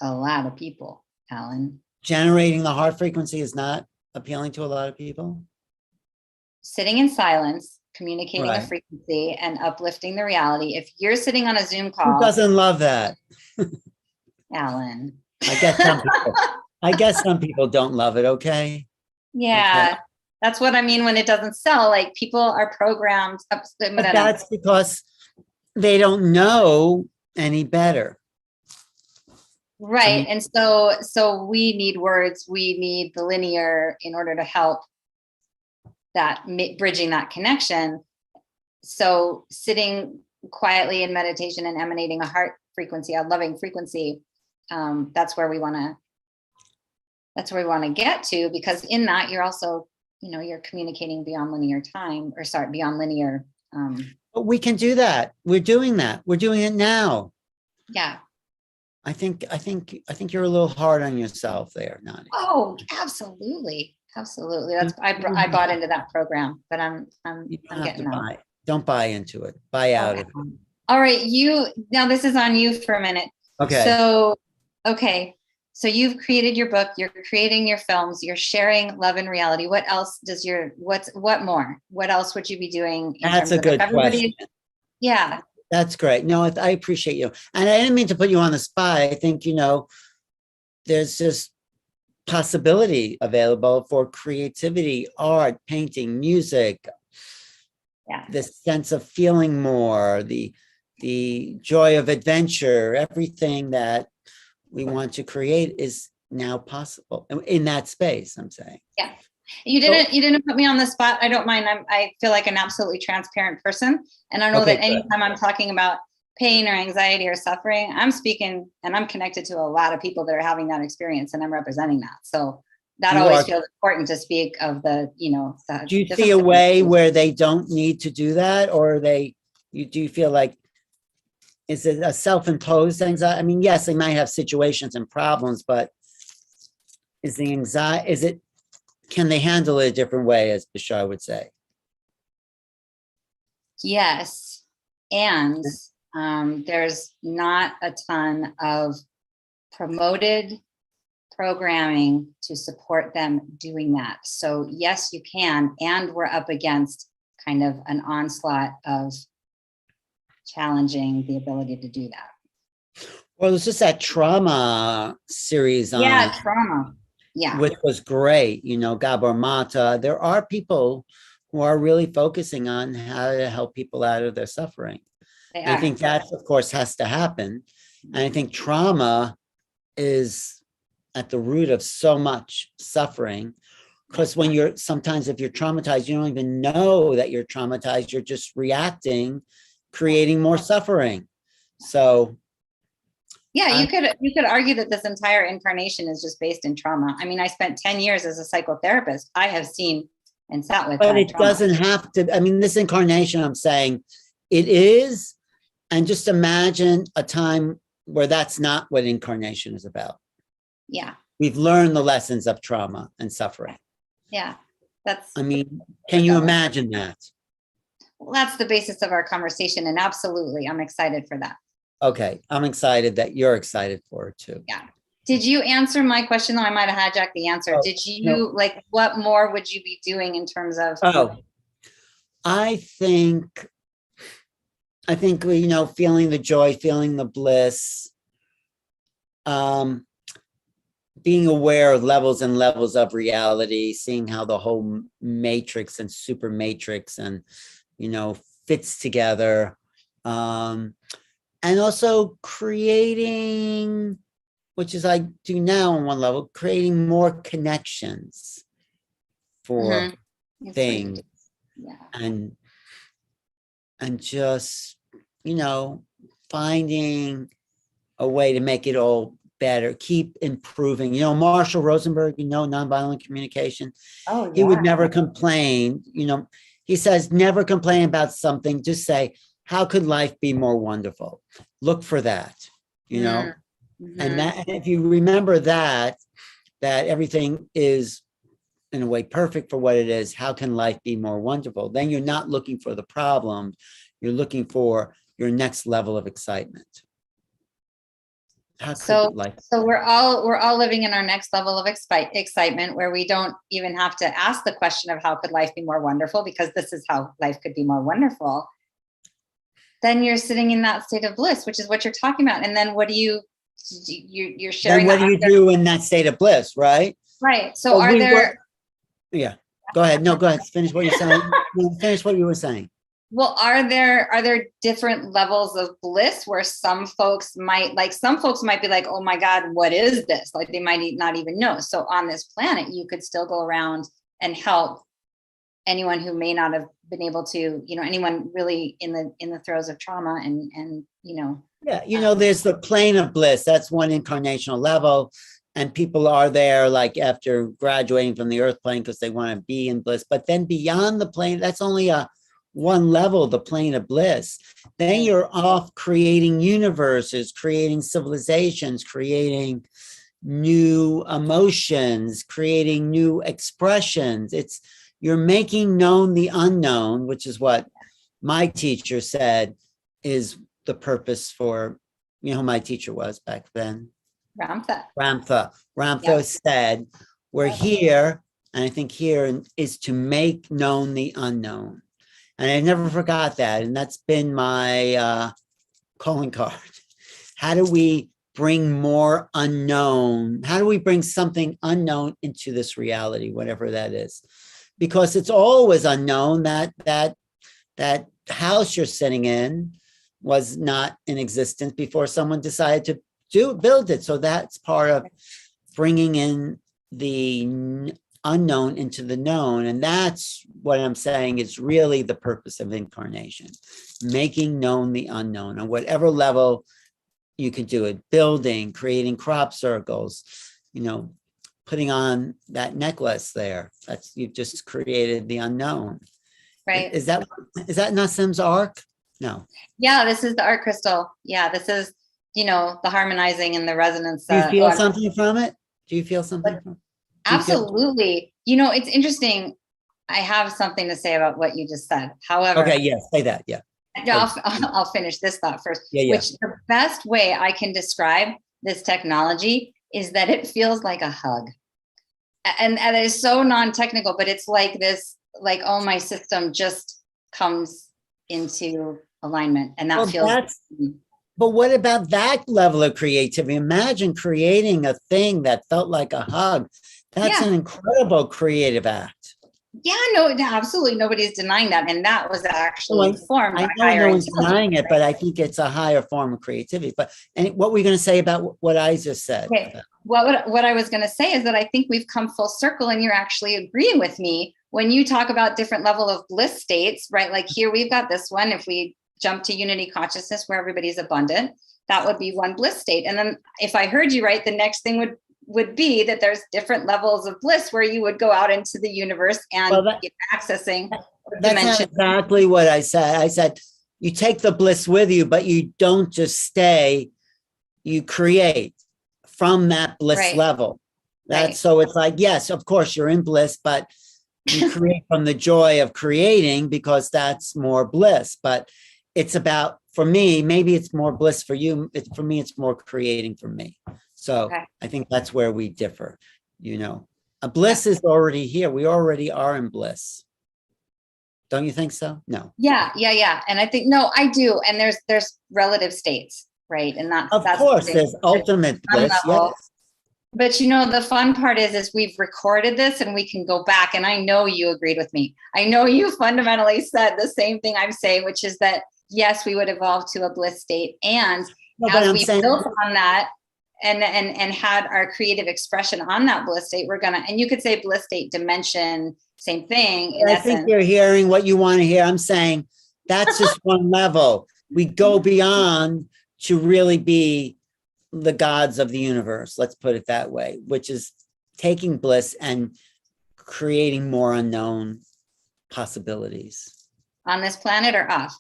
A lot of people, Alan. Generating the heart frequency is not appealing to a lot of people. Sitting in silence, communicating a frequency and uplifting the reality. If you're sitting on a Zoom call. Who doesn't love that? Alan. I guess some people don't love it, okay? Yeah. Okay. That's what I mean when it doesn't sell. Like people are programmed. That's because they don't know any better. Right. And so we need words. We need the linear in order to help that bridging that connection. So sitting quietly in meditation and emanating a heart frequency, a loving frequency, that's where we want to get to, because in that you're also, you're communicating beyond linear time, beyond linear. But we can do that. We're doing that. We're doing it now. Yeah. I think you're a little hard on yourself there, Nadi. Oh, absolutely. Absolutely. I bought into that program, but I'm You don't have to getting out. don't buy into it. Buy out Okay. of it. All right. Now this is on you for a minute. Okay. So, okay. So you've created your book, you're creating your films, you're sharing love and reality. What else what more? What else would you be doing in That's terms a of good question. Yeah. That's great. No, I appreciate you. And I didn't mean to put you on the spot. I think, there's just possibility available for creativity, art, painting, music, Yeah. the sense of feeling more, the joy of adventure, everything that we want to create is now possible in that space, I'm saying. Yeah. You didn't put me on the spot. I don't mind. I feel like an absolutely transparent person. And I know that anytime I'm talking about pain or anxiety or suffering, I'm speaking and I'm connected to a lot of people that are having that experience, and I'm representing that. So that always feels important to speak of the, do you see a way where they don't need to do that? Or do you feel like, is it a self-imposed anxiety? I mean, yes, they might have situations and problems, but is the anxiety, can they handle it a different way, as Bashar would say? Yes. And there's not a ton of promoted programming to support them doing that. So yes, you can. And we're up against kind of an onslaught of challenging the ability to do that. Well, it's just that trauma series on. Yeah, trauma. Yeah. Which was great, Gabor Mata. There are people who are really focusing on how to help people out of their suffering. I think that, of course, has to happen. And I think trauma is at the root of so much suffering, because sometimes if you're traumatized, you don't even know that you're traumatized. You're just reacting, creating more suffering. So yeah, you could argue that this entire incarnation is just based in trauma. I mean, I spent 10 years as a psychotherapist. I have seen and sat with. But it doesn't have to. I mean, this incarnation, I'm saying it is. And just imagine a time where that's not what incarnation is about. Yeah. We've learned the lessons of trauma and suffering. Yeah. Can you imagine that? Well, that's the basis of our conversation. And absolutely, I'm excited for that. Okay. I'm excited that you're excited for it too. Yeah. Did you answer my question? Though I might have hijacked the answer. Did you what more would you be doing in terms of? I think, feeling the joy, feeling the bliss, being aware of levels and levels of reality, seeing how the whole matrix and super matrix and, fits together. And also creating, which is I do now on one level, creating more connections for things. Yeah. And just, finding a way to make it all better, keep improving. Marshall Rosenberg, nonviolent communication. Oh, yeah. He would never complain. He says, never complain about something. Just say, how could life be more wonderful? Look for that, And if you remember that everything is in a way perfect for what it is, how can life be more wonderful? Then you're not looking for the problem. You're looking for your next level of excitement. So we're all living in our next level of excitement, where we don't even have to ask the question of how could life be more wonderful, because this is how life could be more wonderful. Then you're sitting in that state of bliss, which is what you're talking about. And then what do you're sharing? Then what do you do in that state of bliss, right? Right. So yeah. Go ahead. No, go ahead. Finish what you're saying. Finish what you were saying. Well, are there different levels of bliss where some folks might be like, oh my God, what is this? Like they might not even know. So on this planet, you could still go around and help anyone who may not have been able to, anyone really in the throes of trauma and. Yeah, there's the plane of bliss. That's one incarnational level. And people are there like after graduating from the earth plane because they want to be in bliss. But then beyond the plane, that's only a one level, the plane of bliss, then you're off creating universes, creating civilizations, creating new emotions, creating new expressions. You're making known the unknown, which is what my teacher said is the purpose for, who my teacher was back then. Ramtha said, we're here, and I think here is to make known the unknown. And I never forgot that. And that's been my calling card. How do we bring more unknown? How do we bring something unknown into this reality, whatever that is? Because it's always unknown. That house you're sitting in was not in existence before someone decided to build it. So that's part of bringing in the unknown into the known. And that's what I'm saying is really the purpose of incarnation, making known the unknown on whatever level you can do it, building, creating crop circles, putting on that necklace there. You've just created the unknown. Right. Is that Nassim's arc? No. Yeah, this is the art crystal. Yeah, this is, the harmonizing and the resonance. Do you feel something from it? Do you feel something from it? Absolutely. It's interesting. I have something to say about what you just said. However, okay, yeah, say that. Yeah. I'll finish this thought first. Yeah. Which the best way I can describe this technology is that it feels like a hug. And it is so non-technical, but it's like this, like, oh, my system just comes into alignment. And that feels. But what about that level of creativity? Imagine creating a thing that felt like a hug. That's an incredible creative act. Yeah, no, absolutely. Nobody's denying that. And that was actually formed. I know no one's denying it, but I think it's a higher form of creativity. And what were you going to say about what I just said? Okay. What I was going to say is that I think we've come full circle and you're actually agreeing with me when you talk about different level of bliss states, right? Like here we've got this one. If we jump to unity consciousness where everybody's abundant, that would be one bliss state. And then if I heard you right, the next thing would be that there's different levels of bliss where you would go out into the universe and accessing that's not exactly what I said. I said you take the bliss with you, but you don't just stay, you create from that bliss level. So it's like, yes, of course you're in bliss, but you create from the joy of creating because that's more bliss. But it's about, for me, maybe it's more bliss for you. For me, it's more creating for me. So I think that's where we differ. A bliss is already here. We already are in bliss. Don't you think so? No. Yeah. And I think, no, I do. And there's relative states, right? And that's there's ultimate bliss. Yes. But the fun part is we've recorded this and we can go back. And I know you agreed with me. I know you fundamentally said the same thing I'm saying, which is that, yes, we would evolve to a bliss state. And as we built on that and had our creative expression on that bliss state, and you could say bliss state dimension, same thing. I think you're hearing what you want to hear. I'm saying that's just one level. We go beyond to really be the gods of the universe, let's put it that way, which is taking bliss and creating more unknown possibilities. On this planet or off?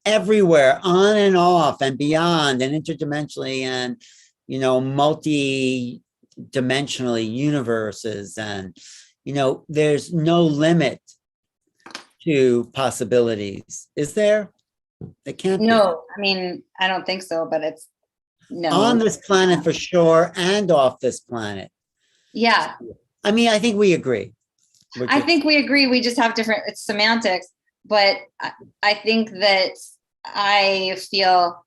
Everywhere, on and off and beyond and interdimensionally and, multi-dimensionally universes. And, there's no limit to possibilities. Is there? There can't be. No, I mean, I don't think so, but it's no. On this planet for sure and off this planet. Yeah. I mean, I think we agree. I think we agree. We just have it's semantics. But I think that I feel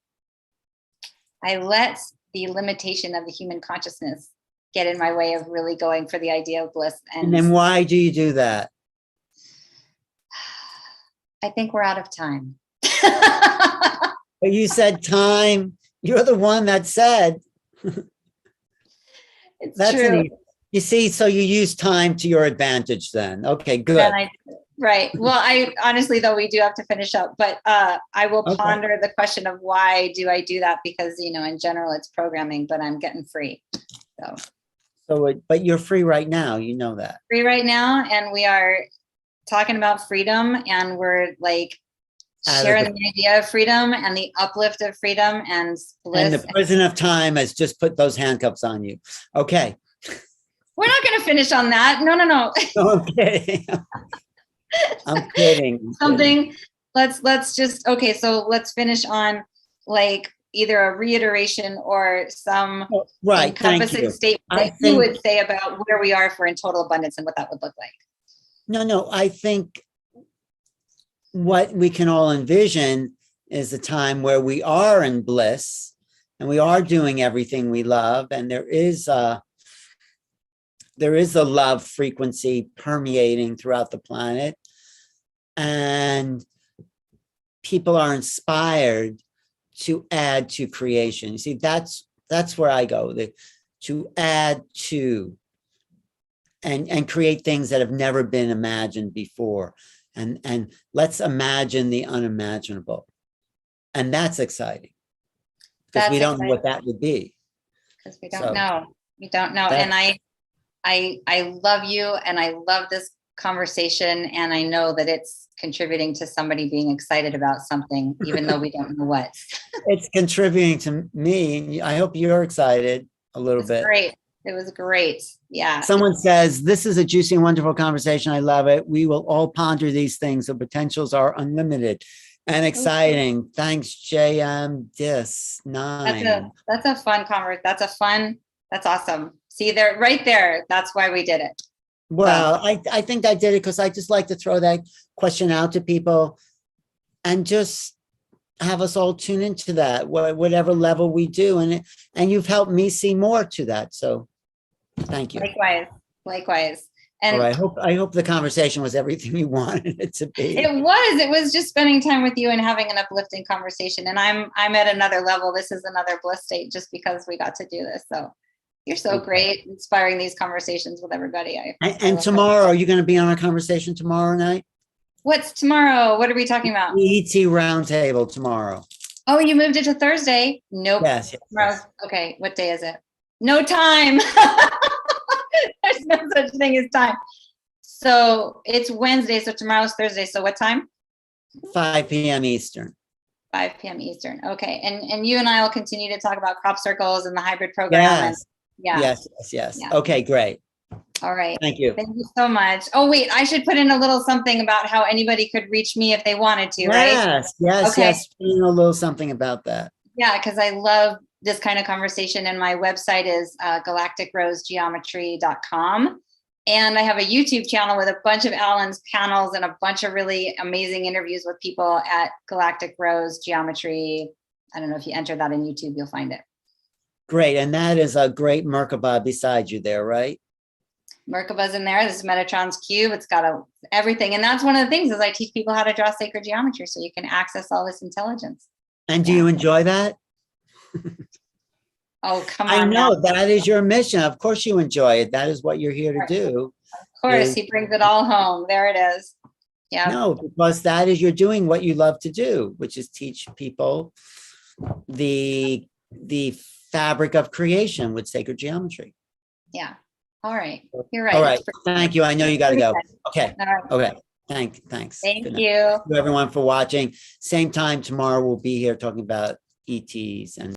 I let the limitation of the human consciousness get in my way of really going for the idea of bliss. And then why do you do that? I think we're out of time. But you said time. You're the one that said. It's true. You see, so you use time to your advantage then. Okay, good. Right. Well, I honestly, though, we do have to finish up, but I will ponder the question of why do I do that? Because, in general, it's programming, but I'm getting free. But you're free right now. You know that. Free right now. And we are talking about freedom, and we're like Out of sharing the- the idea of freedom and the uplift of freedom and And bliss. the prison of time has just put those handcuffs on you. Okay. We're not going to finish on that. No. No, I'm kidding. I'm kidding. Something. Let's just, okay. So let's finish on like either a reiteration or some Right. Thank encompassing you. statement that you would say about where we are for in total abundance and what that would look like. No, I think what we can all envision is a time where we are in bliss and we are doing everything we love, and there is a love frequency permeating throughout the planet, and people are inspired to add to creation. You see, that's where I go, to add to and create things that have never been imagined before. And let's imagine the unimaginable. And that's exciting, because we don't know what that would be. Because we don't know. We don't know. And I love you, and I love this conversation, and I know that it's contributing to somebody being excited about something, even though we don't know what. It's contributing to me. I hope you're excited a little bit. Great. It was great. Yeah. Someone says, this is a juicy and wonderful conversation. I love it. We will all ponder these things. The potentials are unlimited and exciting. Okay. Thanks, JM Dis 9. That's a fun conversation. That's awesome. See there, right there. That's why we did it. Well, I think I did it because I just like to throw that question out to people and just have us all tune into that, whatever level we do. And you've helped me see more to that. So thank you. Likewise. And all right, I hope the conversation was everything you wanted it to be. It was just spending time with you and having an uplifting conversation. And I'm at another level. This is another bliss state just because we got to do this. So you're so great, inspiring these conversations with everybody. And tomorrow, are you going to be on our conversation tomorrow night? What's tomorrow? What are we talking about? ET roundtable tomorrow. Oh, you moved it to Thursday? Nope. Yes. Okay. What day is it? No time. There's no such thing as time. So it's Wednesday. So tomorrow's Thursday. So what time? 5 p.m. Eastern. 5 p.m. Eastern. Okay. And you and I will continue to talk about crop circles and the hybrid program. Yes. Yeah. Okay, great. All right. Thank you. Thank you so much. Oh, wait, I should put in a little something about how anybody could reach me if they wanted to, right? Yes. Put in a little something about that. Yeah, because I love this kind of conversation. And my website is galacticrosegeometry.com. And I have a YouTube channel with a bunch of Alan's panels and a bunch of really amazing interviews with people at Galactic Rose Geometry. I don't know if you enter that in YouTube, you'll find it. Great. And that is a great Merkaba beside you there, right? Merkaba's in there. This is Metatron's cube. It's got everything. And that's one of the things is I teach people how to draw sacred geometry so you can access all this intelligence. And do you enjoy that? Oh, come on. I know that is your mission. Of course you enjoy it. That is what you're here to do. Of course, he brings it all home. There it is. Yeah. No, because that is, you're doing what you love to do, which is teach people the fabric of creation with sacred geometry. Yeah. All right. You're right. All right. Thank you. I know you got to go. Okay. Right. Okay. Thanks. Thank you. Thank you everyone for watching. Same time tomorrow we'll be here talking about ETs and